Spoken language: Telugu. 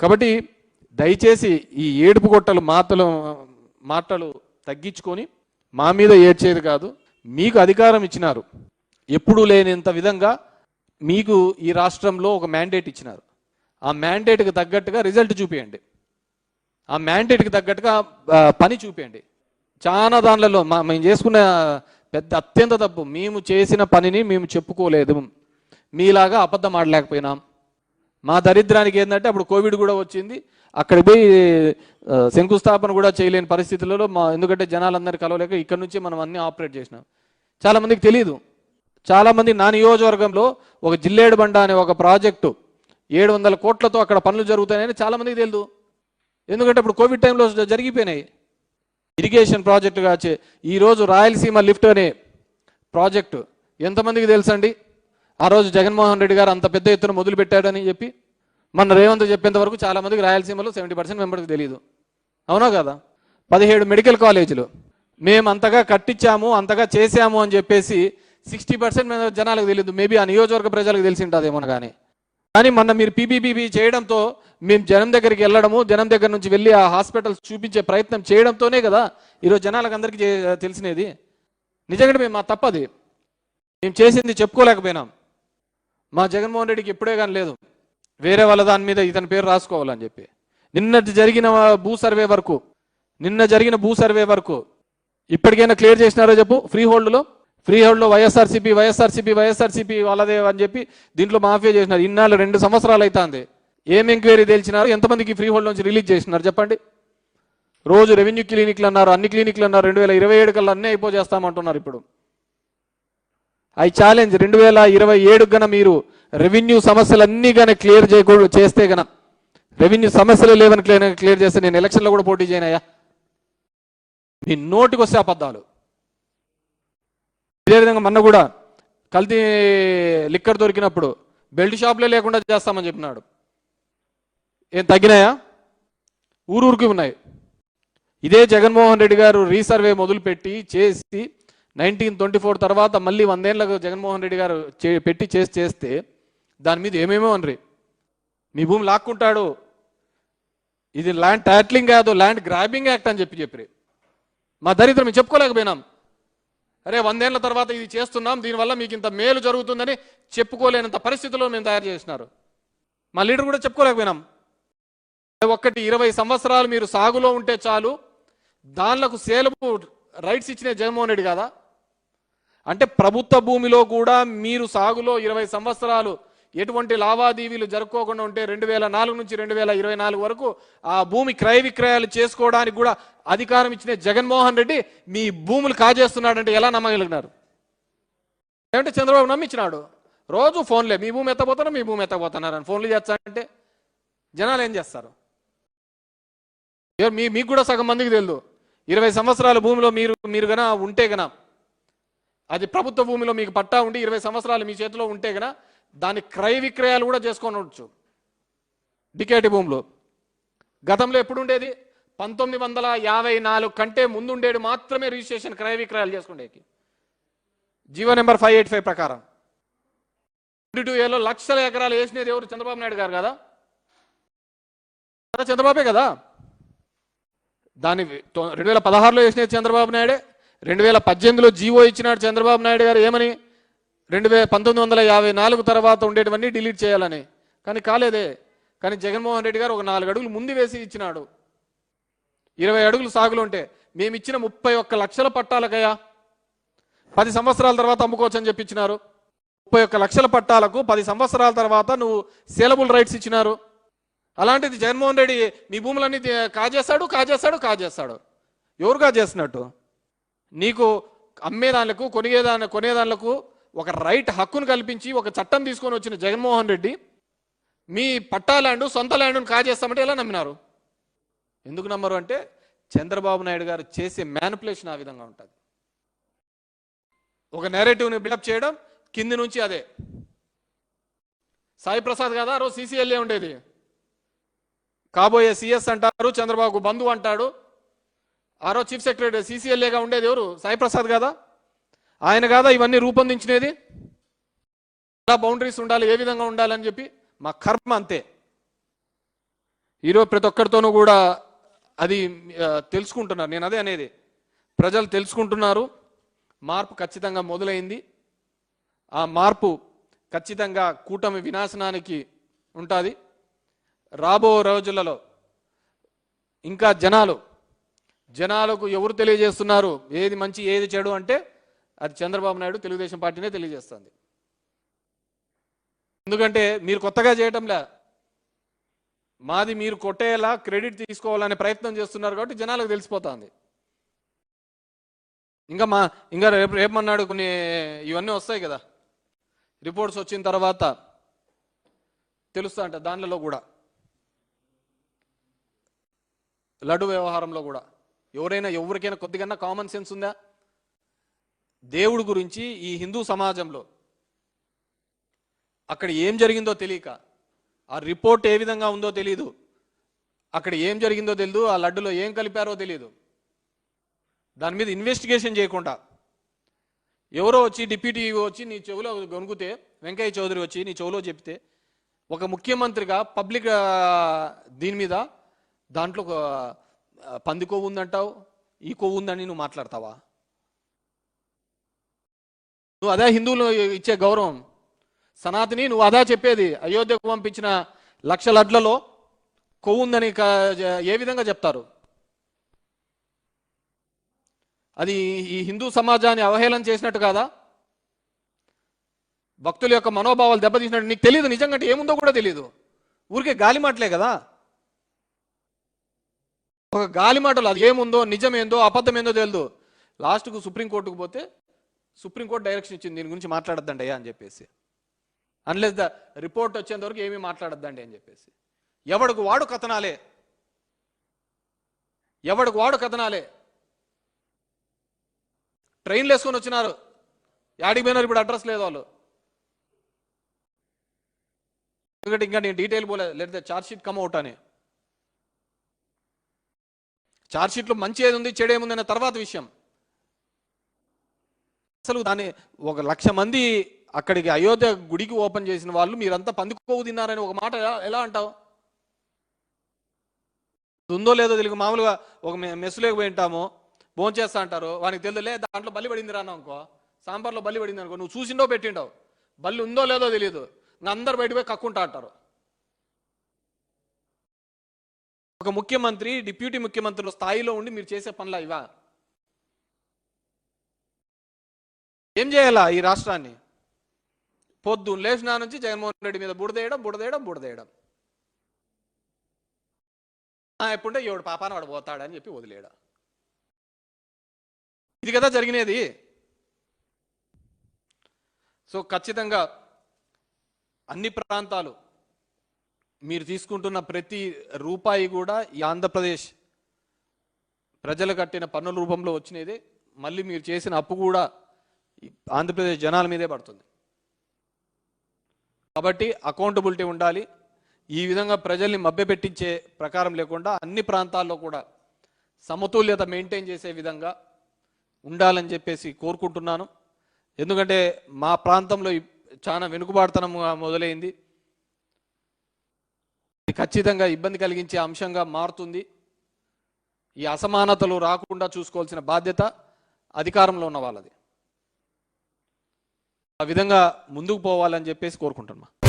కాబట్టి దయచేసి ఈ ఏడుపు గొట్టలు మాటలు తగ్గించుకొని మా మీద ఏడ్చేది కాదు. మీకు అధికారం ఇచ్చినారు, ఎప్పుడూ లేనంత విధంగా మీకు ఈ రాష్ట్రంలో ఒక మ్యాండేట్ ఇచ్చినారు. ఆ మ్యాండేట్కి తగ్గట్టుగా రిజల్ట్ చూపించండి, ఆ మ్యాండేట్కి తగ్గట్టుగా పని చూపించండి. చాలా దానిలలో మేము చేసుకున్న పెద్ద అత్యంత తప్పు, మేము చేసిన పనిని మేము చెప్పుకోలేదు, మీలాగా అబద్ధం ఆడలేకపోయినాం. మా దరిద్రానికి ఏంటంటే అప్పుడు కోవిడ్ కూడా వచ్చింది, అక్కడ పోయి శంకుస్థాపన కూడా చేయలేని పరిస్థితులలో ఎందుకంటే జనాలందరినీ కలవలేక ఇక్కడ నుంచి మనం అన్నీ ఆపరేట్ చేసినాం. చాలామందికి తెలియదు. చాలామంది నా నియోజకవర్గంలో ఒక జిల్లేడు బండ అనే ఒక ప్రాజెక్టు 700 కోట్లతో అక్కడ పనులు జరుగుతాయని చాలామందికి తెలియదు. ఎందుకంటే ఇప్పుడు కోవిడ్ టైంలో జరిగిపోయినాయి. ఇరిగేషన్ ప్రాజెక్టుగా ఈరోజు రాయలసీమ లిఫ్ట్ అనే ప్రాజెక్టు ఎంతమందికి తెలుసండి? ఆ రోజు జగన్మోహన్ రెడ్డి గారు అంత పెద్ద ఎత్తున మొదలు పెట్టాడని చెప్పి మన రేవంత్ చెప్పేంత వరకు చాలామందికి రాయలసీమలో 70% మెంబర్కి తెలియదు. అవునా కదా? 17 మెడికల్ కాలేజీలు మేము అంతగా కట్టించాము, అంతగా చేశాము అని చెప్పేసి 60% జనాలకు తెలియదు. మేబీ ఆ నియోజకవర్గ ప్రజలకు తెలిసి ఉంటుందేమో. కానీ మొన్న మీరు పీపీపీ చేయడంతో మేము జనం దగ్గరికి వెళ్ళడము, జనం దగ్గర నుంచి వెళ్ళి ఆ హాస్పిటల్స్ చూపించే ప్రయత్నం చేయడంతోనే కదా ఈరోజు జనాలకు అందరికీ తెలిసినది. నిజంగా మేము మా తప్పది, మేము చేసింది చెప్పుకోలేకపోయినాం. మా జగన్మోహన్ రెడ్డికి ఎప్పుడే కానీ లేదు వేరే వాళ్ళ దాని మీద ఇతని పేరు రాసుకోవాలని చెప్పి. నిన్న జరిగిన భూ సర్వే వరకు ఇప్పటికైనా క్లియర్ చేసినారో చెప్పు. ఫ్రీ హోల్డ్లో వైఎస్ఆర్సీపీ వాళ్ళదే అని చెప్పి దీంట్లో మాఫియా చేసినారు. ఇన్నాళ్ళు 2 సంవత్సరాలు అవుతుంది. ఏం ఎంక్వైరీ తేల్చినారు? ఎంతమందికి ఫ్రీ హోల్డ్ నుంచి రిలీజ్ చేసినారు చెప్పండి? రోజు రెవెన్యూ క్లినిక్లు అన్నారు, అన్ని క్లినిక్లు అన్నారు. 2027 కల్లా అన్నీ అయిపోజేస్తామంటున్నారు. ఇప్పుడు ఐ ఛాలెంజ్ 2027 గన మీరు రెవెన్యూ సమస్యలన్నీ కానీ క్లియర్ చేస్తే గన, రెవెన్యూ సమస్యలు లేవని క్లియర్ చేస్తే నేను ఎలక్షన్లో కూడా పోటీ చేయనయ్యా. మీ నోటికి వస్తే అబద్ధాలు. ఇదే విధంగా మొన్న కూడా కల్తీ లిక్కర్ దొరికినప్పుడు బెల్ట్ షాప్లే లేకుండా చేస్తామని చెప్పినాడు. ఏం తగ్గినాయా? ఊరూరికి ఉన్నాయి. ఇదే జగన్మోహన్ రెడ్డి గారు రీసర్వే మొదలుపెట్టి చేసి 1924 తర్వాత మళ్ళీ 100 ఏళ్ళకు జగన్మోహన్ రెడ్డి గారు పెట్టి చేస్తే దాని మీద ఏమేమో అనరి. మీ భూమి లాక్కుంటాడు, ఇది ల్యాండ్ టైటిలింగ్ కాదు, ల్యాండ్ గ్రాబింగ్ యాక్ట్ అని చెప్పి మా దరిద్రం మేము చెప్పుకోలేకపోయినాం. అరే 100 ఏళ్ళ తర్వాత ఇది చేస్తున్నాం, దీనివల్ల మీకు ఇంత మేలు జరుగుతుందని చెప్పుకోలేనంత పరిస్థితుల్లో మేము తయారు చేసినారు. మా లీడర్ కూడా చెప్పుకోలేకపోయినాం. 20 సంవత్సరాలు మీరు సాగులో ఉంటే చాలు, దానిలకు సేలపు రైట్స్ ఇచ్చిన జగన్మోహన్ రెడ్డి కాదా? అంటే ప్రభుత్వ భూమిలో కూడా మీరు సాగులో 20 సంవత్సరాలు ఎటువంటి లావాదేవీలు జరుపుకోకుండా ఉంటే 2004 నుంచి 2024 వరకు ఆ భూమి క్రయ విక్రయాలు చేసుకోవడానికి కూడా అధికారం ఇచ్చిన జగన్మోహన్ రెడ్డి మీ భూములు కాజేస్తున్నాడంటే ఎలా నమ్మగలిగినారు? ఏమంటే చంద్రబాబు నమ్మించినాడు. రోజు ఫోన్లే, మీ భూమి ఎత్తపోతున్నారని ఫోన్లు చేస్తానంటే జనాలు ఏం చేస్తారు? మీకు కూడా సగం మందికి తెలియదు. 20 సంవత్సరాల భూమిలో మీరు గన ఉంటే గన, అది ప్రభుత్వ భూమిలో మీకు పట్టా ఉండి 20 సంవత్సరాలు మీ చేతిలో ఉంటే గన దాని క్రయ విక్రయాలు కూడా చేసుకోవచ్చు. డికేటి భూమిలో గతంలో ఎప్పుడు ఉండేది? 1954 కంటే ముందు ఉండేది మాత్రమే రిజిస్ట్రేషన్ క్రయ విక్రయాలు చేసుకునేకి. జీవో నెంబర్ 585 ప్రకారం 22 లక్షల ఎకరాలు వేసినది ఎవరు? చంద్రబాబు నాయుడు గారు కదా? చంద్రబాబే కదా. దాన్ని 2016లో వేసినది చంద్రబాబు నాయుడే. 2018లో జీవో ఇచ్చినాడు చంద్రబాబు నాయుడు గారు ఏమని? 1954 తర్వాత ఉండేటివన్నీ డిలీట్ చేయాలని. కానీ కాలేదే. కానీ జగన్మోహన్ రెడ్డి గారు ఒక 4 అడుగులు ముందు వేసి ఇచ్చినాడు. 20 అడుగులు సాగులు ఉంటే మేము ఇచ్చిన 31 లక్షల పట్టాలకయ్యా 10 సంవత్సరాల తర్వాత అమ్ముకోవచ్చు అని చెప్పించినారు. 31 లక్షల పట్టాలకు 10 సంవత్సరాల తర్వాత నువ్వు సేలబుల్ రైట్స్ ఇచ్చినారు. అలాంటిది జగన్మోహన్ రెడ్డి మీ భూములన్నీ కాజేస్తాడు. ఎవరు కాజేస్తున్నట్టు? నీకు అమ్మేదానికి కొనేదానికి ఒక రైట్ హక్కును కల్పించి ఒక చట్టం తీసుకొని వచ్చిన జగన్మోహన్ రెడ్డి మీ పట్టా ల్యాండ్, సొంత ల్యాండ్ను కాజేస్తామంటే ఎలా నమ్మినారు? ఎందుకు నమ్మరు అంటే చంద్రబాబు నాయుడు గారు చేసే మ్యానిపులేషన్ ఆ విధంగా ఉంటుంది. ఒక నేరేటివ్ని బిల్డప్ చేయడం, కింది నుంచి అదే. సాయి ప్రసాద్ కదా ఆ రోజు సీసీఎల్ఏ ఉండేది, కాబోయే సిఎస్ అంటారు, చంద్రబాబు బంధు అంటాడు. ఆ రోజు చీఫ్ సెక్రటరీ సీసీఎల్ఏగా ఉండేది ఎవరు? సాయి ప్రసాద్ కదా. ఆయన కాదా ఇవన్నీ రూపొందించినది? ఎలా బౌండరీస్ ఉండాలి, ఏ విధంగా ఉండాలని చెప్పి. మా కర్మ అంతే. ఈరోజు ప్రతి ఒక్కరితోనూ కూడా అది తెలుసుకుంటున్నారు. నేను అదే అనేది, ప్రజలు తెలుసుకుంటున్నారు. మార్పు ఖచ్చితంగా మొదలైంది. ఆ మార్పు ఖచ్చితంగా కూటమి వినాశనానికి ఉంటుంది. రాబో రోజులలో ఇంకా జనాలకు ఎవరు తెలియజేస్తున్నారు ఏది మంచి ఏది చెడు అంటే అది చంద్రబాబు నాయుడు తెలుగుదేశం పార్టీనే తెలియజేస్తుంది. ఎందుకంటే మీరు కొత్తగా చేయటంలే, మాది మీరు కొట్టేలా క్రెడిట్ తీసుకోవాలనే ప్రయత్నం చేస్తున్నారు కాబట్టి జనాలకు తెలిసిపోతుంది. ఇంకా రేపమన్నాడు కొన్ని ఇవన్నీ వస్తాయి కదా, రిపోర్ట్స్ వచ్చిన తర్వాత తెలుస్తా అంట. దానిలో కూడా లడ్డు వ్యవహారంలో కూడా ఎవరికైనా కొద్దిగా కామన్ సెన్స్ ఉందా? దేవుడి గురించి ఈ హిందూ సమాజంలో అక్కడ ఏం జరిగిందో తెలియక, ఆ రిపోర్ట్ ఏ విధంగా ఉందో తెలియదు, అక్కడ ఏం జరిగిందో తెలియదు, ఆ లడ్డులో ఏం కలిపారో తెలియదు, దాని మీద ఇన్వెస్టిగేషన్ చేయకుండా ఎవరో వచ్చి డిప్యూటీ వచ్చి నీ చెవిలో గొనుగుతే, వెంకయ్య చౌదరి వచ్చి నీ చెవిలో చెప్తే, ఒక ముఖ్యమంత్రిగా పబ్లిక్ దీని మీద దాంట్లో పంది కొవ్వు ఉందంటావు, ఈ కొవ్వు ఉందని నువ్వు మాట్లాడతావా? నువ్వు అదే హిందువులు ఇచ్చే గౌరవం? సనాతని నువ్వు అదా చెప్పేది? అయోధ్యకు పంపించిన 1,00,000 లడ్లలో కొవ్వు ఉందని ఏ విధంగా చెప్తారు? అది ఈ హిందూ సమాజాన్ని అవహేళన చేసినట్టు కాదా? భక్తుల యొక్క మనోభావాలు దెబ్బతీసినట్టు నీకు తెలియదు. నిజంగా ఏముందో కూడా తెలియదు, ఊరికే గాలి మాటలే కదా. ఒక గాలి మాటలు, అది ఏముందో నిజమేందో అబద్ధమేందో తెలియదు. లాస్ట్కు సుప్రీంకోర్టుకు పోతే సుప్రీంకోర్టు డైరెక్షన్ ఇచ్చింది దీని గురించి మాట్లాడద్దండి అయ్యా అని చెప్పేసి, అన్లెస్ ద రిపోర్ట్ వచ్చేంత వరకు ఏమీ మాట్లాడద్దండి అని చెప్పేసి. ఎవడికి వాడు కథనాలే. ట్రైన్లు వేసుకొని వచ్చినారు, యాడికి పోయినారు ఇప్పుడు అడ్రస్ లేదు వాళ్ళు. ఎందుకంటే ఇంకా నేను డీటెయిల్ పోలే, let the charge sheet come out అని. ఛార్జ్ షీట్లో మంచి ఏది ఉంది చెడు ఏముంది అనే తర్వాత విషయం. అసలు దాన్ని 1,00,000 మంది అక్కడికి అయోధ్య గుడికి ఓపెన్ చేసిన వాళ్ళు మీరంతా పందికొవ్వు తిన్నారని ఒక మాట ఎలా అంటావు? ఉందో లేదో తెలియదు. మామూలుగా ఒక మెస్సులోకి పోయి ఉంటాము, భోజనం చేస్తా అంటారు, వానికి తెలియదులే దాంట్లో బల్లి పడింది రాను అనుకో, సాంబార్లో బల్లి పడింది అనుకో, నువ్వు చూసిండో పెట్టిండవు, బల్లి ఉందో లేదో తెలియదు, అందరు బయట పోయి కక్కుంటా అంటారు. ఒక ముఖ్యమంత్రి డిప్యూటీ ముఖ్యమంత్రుల స్థాయిలో ఉండి మీరు చేసే పనులా ఇవా? ఏం చేయాలా ఈ రాష్ట్రాన్ని? పొద్దున్న లేచినా నుంచి జగన్మోహన్ రెడ్డి మీద బుడదేయడం ఎప్పుడంటే ఎవడు పాపాన వాడు పోతాడని చెప్పి వదిలేయడం. ఇది కదా జరిగినది. సో ఖచ్చితంగా అన్ని ప్రాంతాలు మీరు తీసుకుంటున్న ప్రతి రూపాయి కూడా ఈ ఆంధ్రప్రదేశ్ ప్రజలు కట్టిన పన్నుల రూపంలో వచ్చినదే. మళ్ళీ మీరు చేసిన అప్పు కూడా ఆంధ్రప్రదేశ్ జనాల మీదే పడుతుంది. కాబట్టి అకౌంటబిలిటీ ఉండాలి. ఈ విధంగా ప్రజల్ని మభ్యపెట్టించే ప్రకారం లేకుండా అన్ని ప్రాంతాల్లో కూడా సమతుల్యత మెయింటైన్ చేసే విధంగా ఉండాలని చెప్పేసి కోరుకుంటున్నాను. ఎందుకంటే మా ప్రాంతంలో చాలా వెనుకబాటుతనం మొదలైంది, ఖచ్చితంగా ఇబ్బంది కలిగించే అంశంగా మారుతుంది. ఈ అసమానతలు రాకుండా చూసుకోవాల్సిన బాధ్యత అధికారంలో ఉన్న వాళ్ళది. ఆ విధంగా ముందుకు పోవాలని చెప్పేసి కోరుకుంటున్నాను.